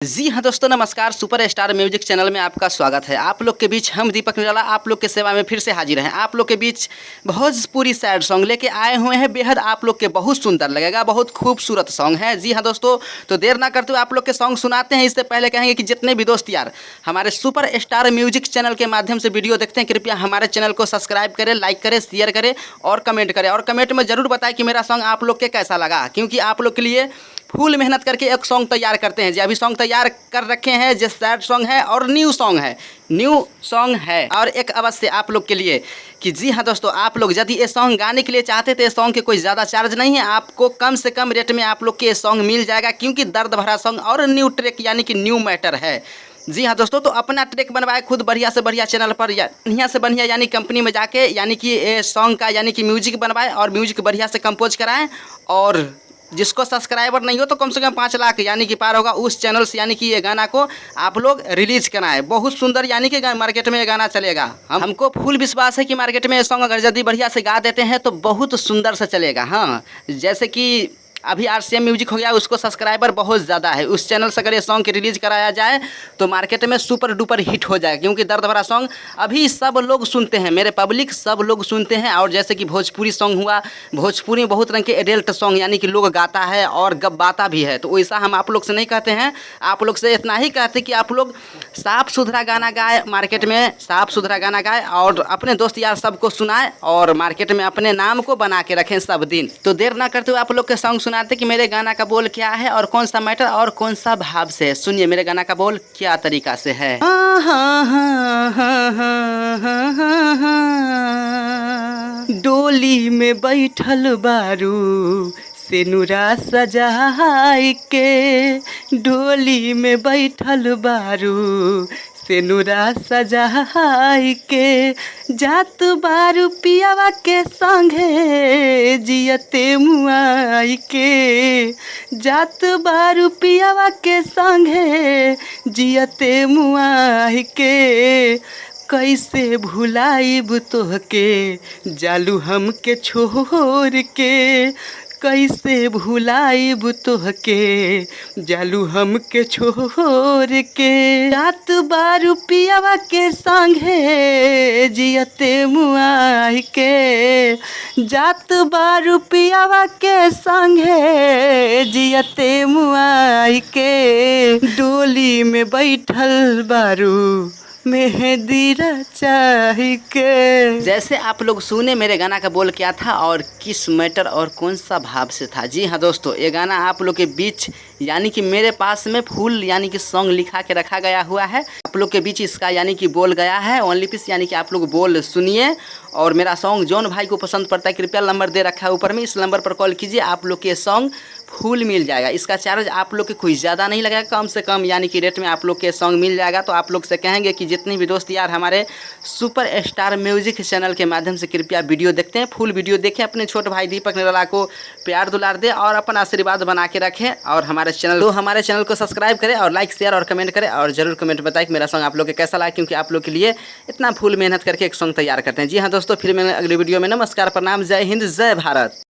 जी हाँ दोस्तों, नमस्कार। सुपर स्टार म्यूजिक चैनल में आपका स्वागत है। आप लोग के बीच हम दीपक निराला आप लोग के सेवा में फिर से हाजिर हैं। आप लोग के बीच भोजपुरी सैड सॉन्ग लेके आए हुए हैं। बेहद आप लोग के बहुत सुंदर लगेगा, बहुत खूबसूरत सॉन्ग है। जी हाँ दोस्तों, तो देर ना करते हुए आप लोग के सॉन्ग सुनाते हैं। इससे पहले कहेंगे कि जितने भी दोस्त यार हमारे सुपर स्टार म्यूजिक चैनल के माध्यम से वीडियो देखते हैं, कृपया हमारे चैनल को सब्सक्राइब करें, लाइक करें, शेयर करें और कमेंट करें। और कमेंट में ज़रूर बताएं कि मेरा सॉन्ग आप लोग के कैसा लगा, क्योंकि आप लोग के लिए फुल मेहनत करके एक सॉन्ग तैयार करते हैं। जी अभी सॉन्ग तैयार कर रखे हैं, जो सैड सॉन्ग है और न्यू सॉन्ग है। और एक अवश्य आप लोग के लिए कि जी हाँ दोस्तों, आप लोग यदि ये सॉन्ग गाने के लिए चाहते तो ये सॉन्ग के कोई ज़्यादा चार्ज नहीं है। आपको कम से कम रेट में आप लोग के ये सॉन्ग मिल जाएगा, क्योंकि दर्द भरा सॉन्ग और न्यू ट्रैक यानी कि न्यू मैटर है। जी हाँ दोस्तों, तो अपना ट्रैक बनवाए खुद बढ़िया से बढ़िया चैनल पर, बढ़िया से बढ़िया यानी कंपनी में जाके यानी कि ये सॉन्ग का यानी कि म्यूजिक बनवाए और म्यूजिक बढ़िया से कंपोज कराएं। और जिसको सब्सक्राइबर नहीं हो तो कम से कम 5 लाख यानी कि पार होगा, उस चैनल से यानी कि ये गाना को आप लोग रिलीज कराएं। बहुत सुंदर यानी कि मार्केट में ये गाना चलेगा। हमको फुल विश्वास है कि मार्केट में ये सॉन्ग अगर यदि बढ़िया से गा देते हैं तो बहुत सुंदर से चलेगा। हाँ, जैसे कि अभी RCM म्यूजिक हो गया, उसको सब्सक्राइबर बहुत ज़्यादा है। उस चैनल से अगर ये सॉन्ग की रिलीज कराया जाए तो मार्केट में सुपर डुपर हिट हो जाएगा, क्योंकि दर्द भरा सॉन्ग अभी सब लोग सुनते हैं, मेरे पब्लिक सब लोग सुनते हैं। और जैसे कि भोजपुरी सॉन्ग हुआ, भोजपुरी में बहुत रंग के एडल्ट सॉन्ग यानी कि लोग गाता है और गब्बाता भी है, तो वैसा हम आप लोग से नहीं कहते हैं। आप लोग से इतना ही कहते कि आप लोग साफ़ सुथरा गाना गाए, मार्केट में साफ़ सुथरा गाना गाए और अपने दोस्त यार सबको सुनाए और मार्केट में अपने नाम को बना के रखें सब दिन। तो देर ना करते हुए आप लोग के सॉन्ग सुनाते कि मेरे गाना का बोल क्या है और कौन सा मैटर और कौन सा भाव से है। सुनिए मेरे गाना का बोल क्या तरीका से है। डोली में बैठल बारू सेनुरा सजाई के, डोली में बैठल बारू सेनुरा सजाई के, जात बारू पियावा के संगे जियते मुआई के, जात बारू पियावा के संगे जियते मुआई के, कैसे भुलाइब तोहके जालू हमके छोड़ के, कैसे भुलाइब तोहके जालू हमके छोड़ के, जात बारू पियावा के संगे जियते मुआई के, जात बारू पियावा के संगे जियते मुआई के, डोली में बैठल बारू मेहंदी रचाई के। जैसे आप लोग सुने मेरे गाना का बोल क्या था और किस मैटर और कौन सा भाव से था। जी हाँ दोस्तों, ये गाना आप लोग के बीच यानी कि मेरे पास में फुल यानी कि सॉन्ग लिखा के रखा गया हुआ है। आप लोग के बीच इसका यानी कि बोल गया है ओनली पीस, यानी कि आप लोग बोल सुनिए। और मेरा सॉन्ग जौन भाई को पसंद पड़ता है कृपया नंबर दे रखा है ऊपर में, इस नंबर पर कॉल कीजिए, आप लोग के सॉन्ग फुल मिल जाएगा। इसका चार्ज आप लोग के कोई ज़्यादा नहीं लगेगा, कम से कम यानी कि रेट में आप लोग के सॉन्ग मिल जाएगा। तो आप लोग से कहेंगे कि जितने भी दोस्त यार हमारे सुपर स्टार म्यूजिक चैनल के माध्यम से कृपया वीडियो देखते हैं, फुल वीडियो देखें, अपने छोटे भाई दीपक निराला को प्यार दुलार दें और अपना आशीर्वाद बना के रखें। और हमारे चैनल को सब्सक्राइब करें और लाइक शेयर और कमेंट करें। और ज़रूर कमेंट बताएं कि मेरा सॉन्ग आप लोग के कैसा लगा, क्योंकि आप लोग के लिए इतना फुल मेहनत करके एक सॉन्ग तैयार करते हैं। जी हाँ दोस्तों, फिर मैं अगली वीडियो में नमस्कार, प्रणाम, जय हिंद, जय भारत।